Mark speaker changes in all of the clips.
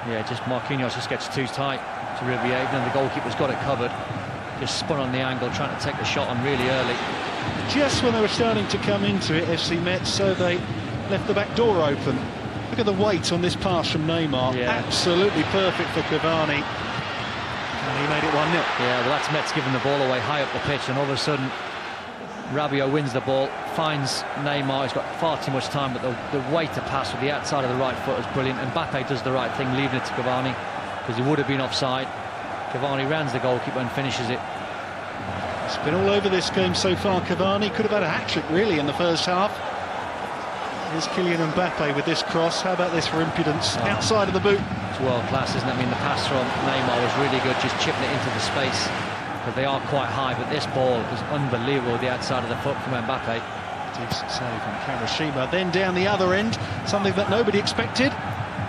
Speaker 1: Yeah, just Marquinhos just gets too tight to Riviere, even though the goalkeeper's got it covered. Just spun on the angle, trying to take the shot on really early.
Speaker 2: Just when they were starting to come into it, FC Metz, so they left the back door open. Look at the weight on this pass from Neymar.
Speaker 1: Yeah.
Speaker 2: Absolutely perfect for Cavani. And he made it 1-0.
Speaker 1: Yeah, well, that's Metz giving the ball away high up the pitch, and all of a sudden Rabiot wins the ball, finds Neymar. He's got far too much time, but the way to pass with the outside of the right foot is brilliant. And Mbappe does the right thing, leaving it to Cavani, because he would have been offside. Cavani rounds the goalkeeper and finishes it.
Speaker 2: It's been all over this game so far. Cavani could have had a hat-trick really in the first half. Here's Kylian Mbappe with this cross. How about this for impudence? Outside of the boot.
Speaker 1: It's world class, isn't it? I mean, the pass from Neymar was really good, just chipping it into the space. But they are quite high, but this ball was unbelievable with the outside of the foot from Mbappe.
Speaker 2: Decent save from Kawashima. Then down the other end, something that nobody expected.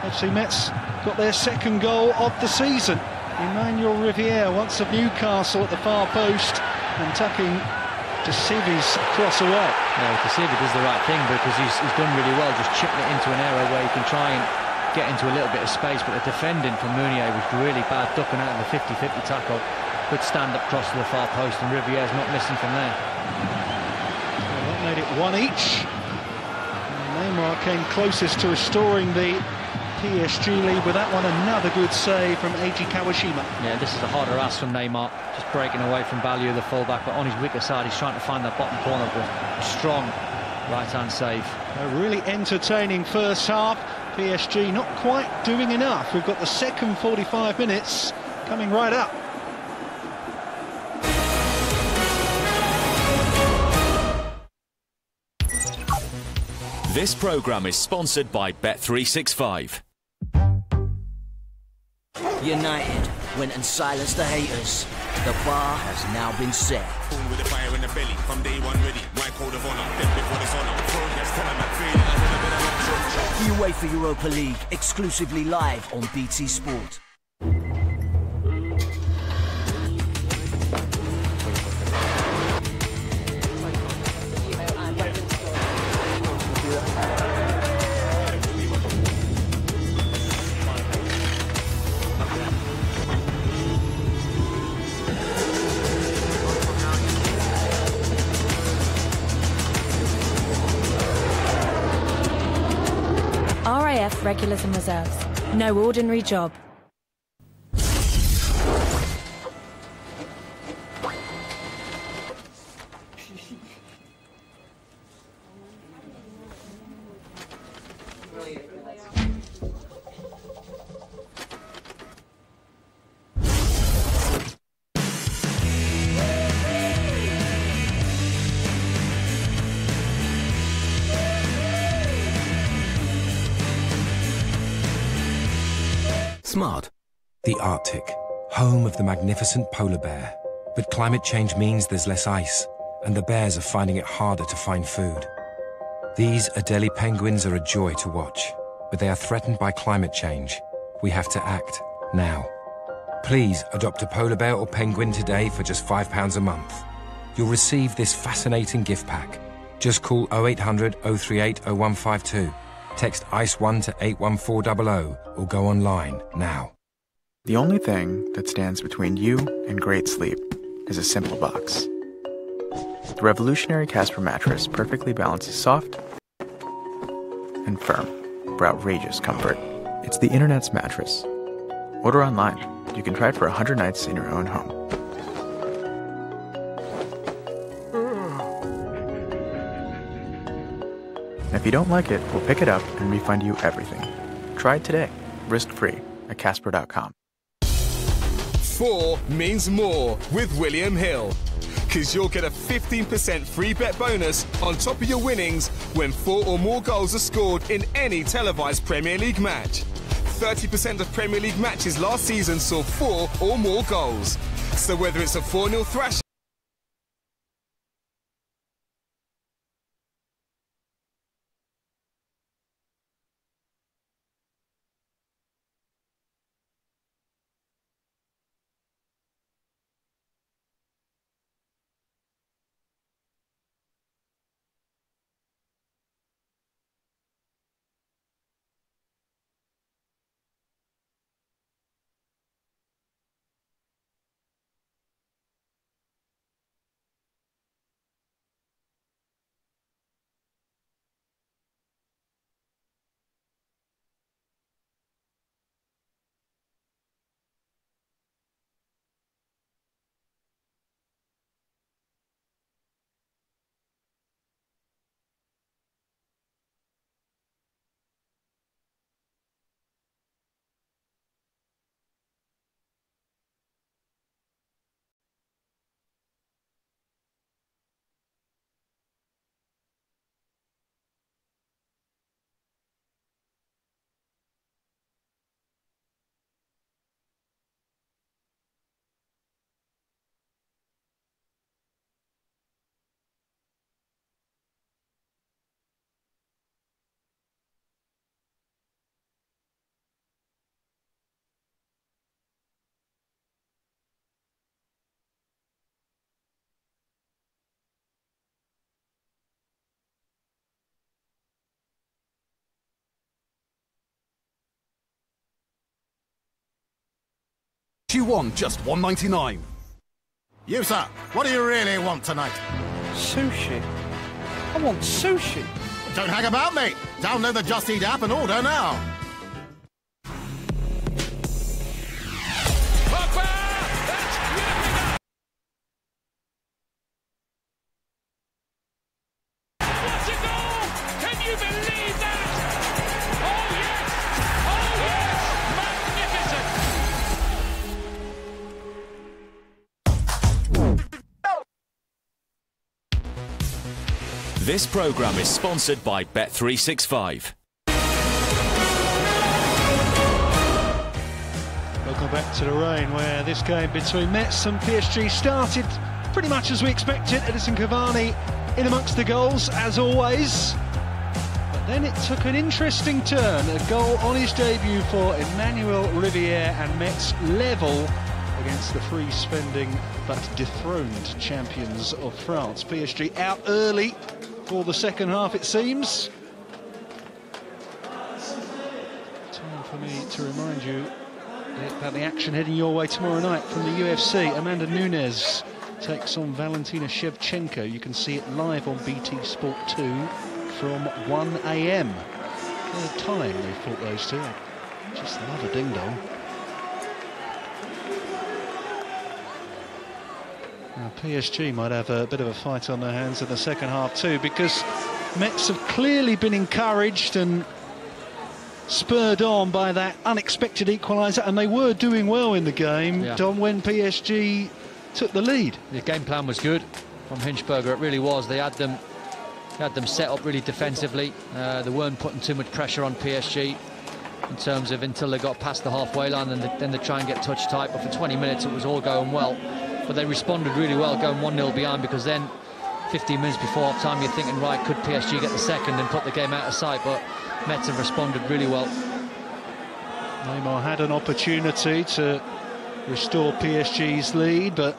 Speaker 2: FC Metz got their second goal of the season. Emmanuel Riviere, once of Newcastle, at the far post and tucking to Civi's cross away.
Speaker 1: Yeah, Civi does the right thing because he's done really well, just chipping it into an area where he can try and get into a little bit of space. But the defending from Meunier was really bad, ducking out of the 50-50 tackle. Good stand-up cross to the far post, and Riviere's not missing from there.
Speaker 2: Well, that made it 1 each. And Neymar came closest to restoring the PSG lead with that one. Another good save from Eiji Kawashima.
Speaker 1: Yeah, this is a harder ask from Neymar, just breaking away from Value, the fullback, but on his weaker side he's trying to find that bottom corner with a strong right-hand save.
Speaker 2: A really entertaining first half. PSG not quite doing enough. We've got the second 45 minutes coming right up.
Speaker 3: This programme is sponsored by Bet365.
Speaker 4: United went and silenced the haters. The bar has now been set.
Speaker 5: With the fire in the belly, from day one ready. My code of honor, death before dishonor. Progress, tell them
Speaker 4: UEFA Europa League, exclusively live on BT Sport.
Speaker 6: RAF Regulars and Reserves. No ordinary job.
Speaker 7: Smart. The Arctic, home of the magnificent polar bear. But climate change means there's less ice, and the bears are finding it harder to find food. These Adelie penguins are a joy to watch, but they are threatened by climate change. We have to act now. Please adopt a polar bear or penguin today for just £5 a month. You'll receive this fascinating gift pack. Just call 0800 038 0152. Text ICE1 to 81400 or go online now.
Speaker 8: The only thing that stands between you and great sleep is a simple box. The revolutionary Casper mattress perfectly balances soft and firm for outrageous comfort. It's the internet's mattress. Order online. You can try it for 100 nights in your own home. And if you don't like it, we'll pick it up and refund you everything. Try it today, risk-free, at Casper.com.
Speaker 5: 4 means more with William Hill. Because you'll get a 15% free bet bonus on top of your winnings when 4 or more goals are scored in any televised Premier League match. 30% of Premier League matches last season saw 4 or more goals. So whether it's a 4-0 thrash
Speaker 9: PSG One, just $1.99.
Speaker 10: You, sir, what do you really want tonight?
Speaker 2: Sushi. I want sushi.
Speaker 10: Don't hang about, mate. Download the Just Eat app and order now.
Speaker 3: This programme is sponsored by Bet365.
Speaker 2: Welcome back to the rain, where this game between METZ and PSG started pretty much as we expected. Edinson Cavani in amongst the goals, as always. But then it took an interesting turn. A goal on his debut for Emmanuel Rivière, and METZ level against the free-spending but dethroned champions of France. PSG out early for the second half, it seems. Time for me to remind you about the action heading your way tomorrow night from the UFC. Amanda Nunes takes on Valentina Shevchenko. You can see it live on BT Sport 2 from 1 AM. Third time they fought those two. Just love a ding-dong. Now, PSG might have a bit of a fight on their hands in the second half too, because METZ have clearly been encouraged and spurred on by that unexpected equaliser, and they were doing well in the game, Don, when PSG took the lead.
Speaker 1: The game plan was good from Hinchberger, it really was. They had them set up really defensively. They weren't putting too much pressure on PSG in terms of until they got past the halfway line, and then they try and get touch tight. But for 20 minutes it was all going well. But they responded really well, going 1-0 behind, because then 15 minutes before half time you're thinking, right, could PSG get the second and put the game out of sight? But METZ have responded really well.
Speaker 2: Neymar had an opportunity to restore PSG's lead, but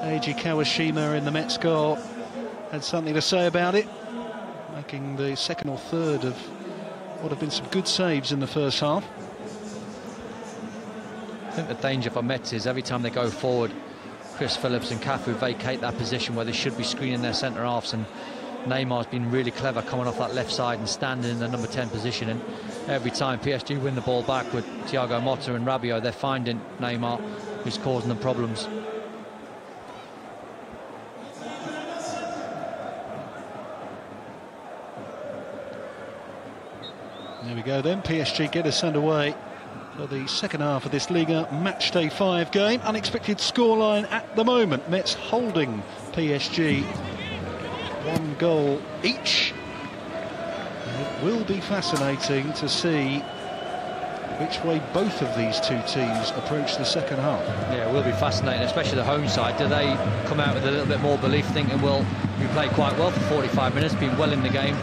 Speaker 2: Eiji Kawashima in the METZ goal had something to say about it, making the second or third of what have been some good saves in the first half.
Speaker 1: I think the danger for METZ is every time they go forward, Chris Phillips and Cafu vacate that position where they should be screening their centre halves, and Neymar's been really clever coming off that left side and standing in the number 10 position. And every time PSG win the ball back with Thiago Motta and Rabiot, they're finding Neymar, who's causing them problems.
Speaker 2: There we go then, PSG get us underway for the second half of this Liga Matchday 5 game. Unexpected scoreline at the moment. METZ holding PSG 1 goal each. And it will be fascinating to see which way both of these two teams approach the second half.
Speaker 1: Yeah, it will be fascinating, especially the home side. Do they come out with a little bit more belief, thinking, well, we played quite well for 45 minutes, been well in the game.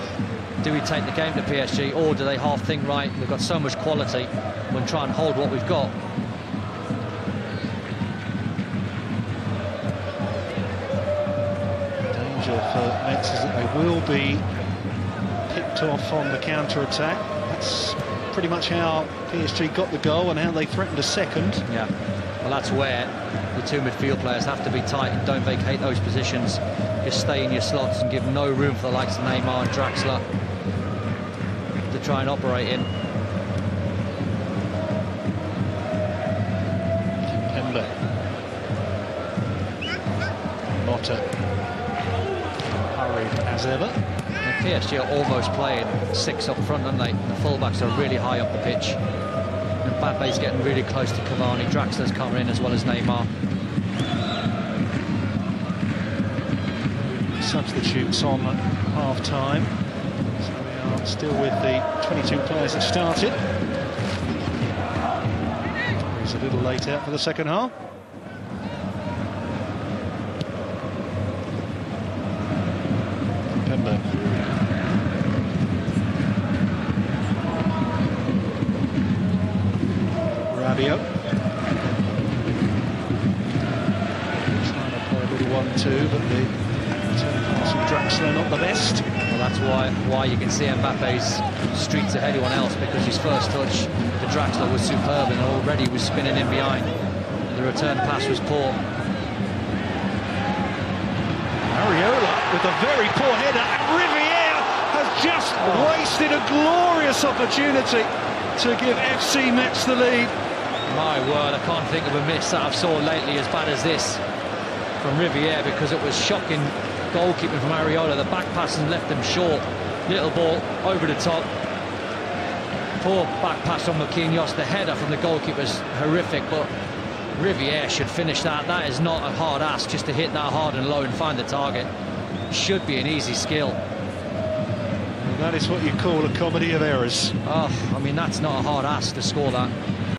Speaker 1: Do we take the game to PSG, or do they half think, right, we've got so much quality, we'll try and hold what we've got?
Speaker 2: Danger for METZ is that they will be picked off on the counter-attack. That's pretty much how PSG got the goal and how they threatened a second.
Speaker 1: Yeah, well, that's where the two midfield players have to be tight and don't vacate those positions. Just stay in your slots and give no room for the likes of Neymar and Draxler to try and operate in.
Speaker 2: Kimpembe. Motta. Hurried as ever.
Speaker 1: And PSG are almost playing 6 up front, aren't they? The fullbacks are really high up the pitch. And Mbappe's getting really close to Cavani. Draxler's coming in as well as Neymar.
Speaker 2: Substitutes on at half-time. So we are still with the 22 players that started. He's a little late out for the second half. Kimpembe. Rabiot. Trying to play a little 1-2, but the Draxler not the best.
Speaker 1: Well, that's why you can see Mbappe's streets ahead of anyone else, because his first touch to Draxler was superb and already was spinning in behind. the return pass was poor.
Speaker 2: Areola with a very poor header, and Riviere has just wasted a glorious opportunity to give FC Metz the lead.
Speaker 1: My word, I can't think of a miss that I've saw lately as bad as this from Riviere, because it was shocking goalkeeping from Areola. The back pass and left them short. Little ball over the top. Poor back pass from Marquinhos. The header from the goalkeeper's horrific, but Riviere should finish that. That is not a hard ask, just to hit that hard and low and find the target. Should be an easy skill.
Speaker 2: Well, that is what you call a comedy of errors.
Speaker 1: Oh, I mean, that's not a hard ask to score that.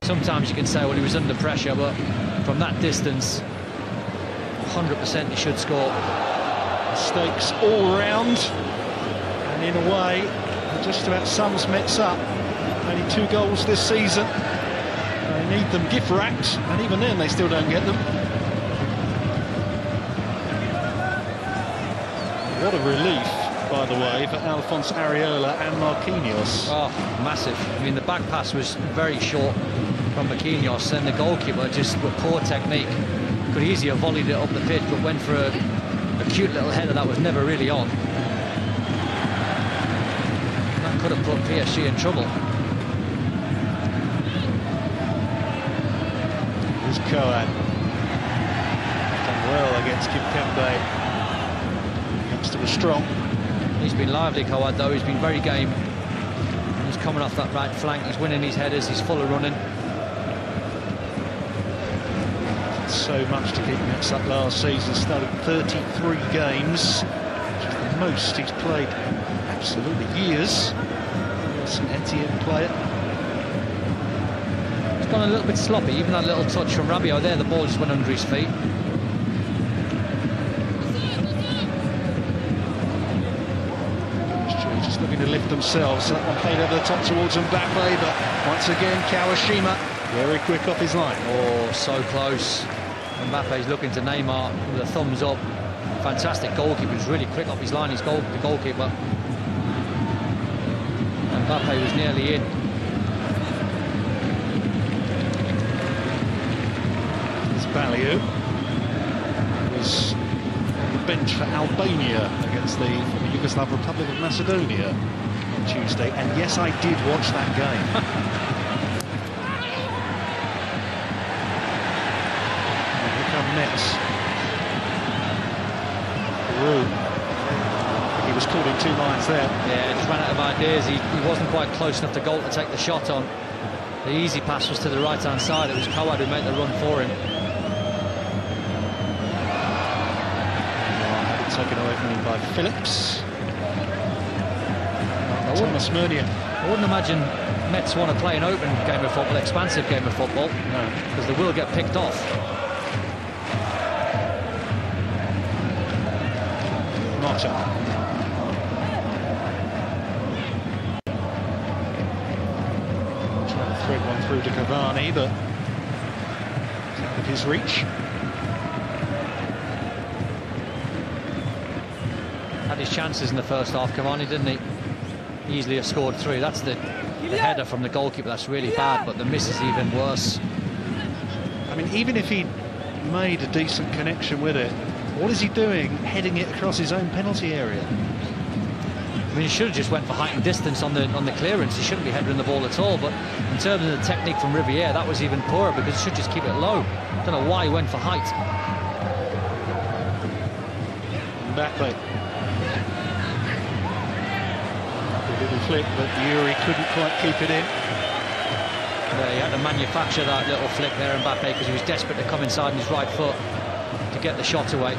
Speaker 1: Sometimes you can say, well, he was under pressure, but from that distance, 100% he should score.
Speaker 2: Mistakes all round, and in a way, it just about sums Metz up. Only 2 goals this season. They need them gift-wrapped, and even then they still don't get them. What a relief, by the way, for Alphonse Areola and Marquinhos.
Speaker 1: Oh, massive. I mean, the back pass was very short from Marquinhos, and the goalkeeper, just with poor technique, could easily have volleyed it up the pitch, but went for a cute little header that was never really on. That could have put PSG in trouble.
Speaker 2: Here's Coad. Done well against Kimpembe. Youngster was strong.
Speaker 1: He's been lively, Coad, though. He's been very game. He's coming off that right flank. He's winning his headers. He's full of running.
Speaker 2: So much to keep Metz up last season. Started 33 games, which is the most he's played absolutely years. That's an Etienne player.
Speaker 1: It's gone a little bit sloppy. Even that little touch from Rabiot there, the ball just went under his feet.
Speaker 2: Just looking to lift themselves. That one played over the top towards MBAPPE, but once again Kawashima very quick off his line.
Speaker 1: Oh, so close. Mbappe's looking to Neymar with a thumbs up. Fantastic goalkeeper. He's really quick off his line. He's the goalkeeper. Mbappe was nearly in.
Speaker 2: It's Baliu. He was on the bench for Albania against the Yugoslav Republic of Macedonia on Tuesday. And yes, I did watch that game. Metz. He was caught in 2 lines there.
Speaker 1: Yeah, just ran out of ideas. He wasn't quite close enough to goal to take the shot on. The easy pass was to the right-hand side. It was Coad who made the run for him.
Speaker 2: Taken away from him by Phillips. Thomas Meunier.
Speaker 1: I wouldn't imagine Metz want to play an open game of football, expansive game of football, because they will get picked off.
Speaker 2: Trying to thread one through to Cavani, but it's out of his reach.
Speaker 1: Had his chances in the first half, Cavani, didn't he? Easily have scored 3. That's the header from the goalkeeper. That's really bad, but the miss is even worse.
Speaker 2: I mean, even if he made a decent connection with it, what is he doing heading it across his own penalty area?
Speaker 1: I mean, he should have just went for height and distance on the clearance. He shouldn't be heading the ball at all, but in terms of the technique from Riviere, that was even poorer, because he should just keep it low. Don't know why he went for height.
Speaker 2: Mbappe. A little flick, but Yuri couldn't quite keep it in.
Speaker 1: Yeah, he had to manufacture that little flick there, Mbappe, because he was desperate to come inside on his right foot to get the shot away.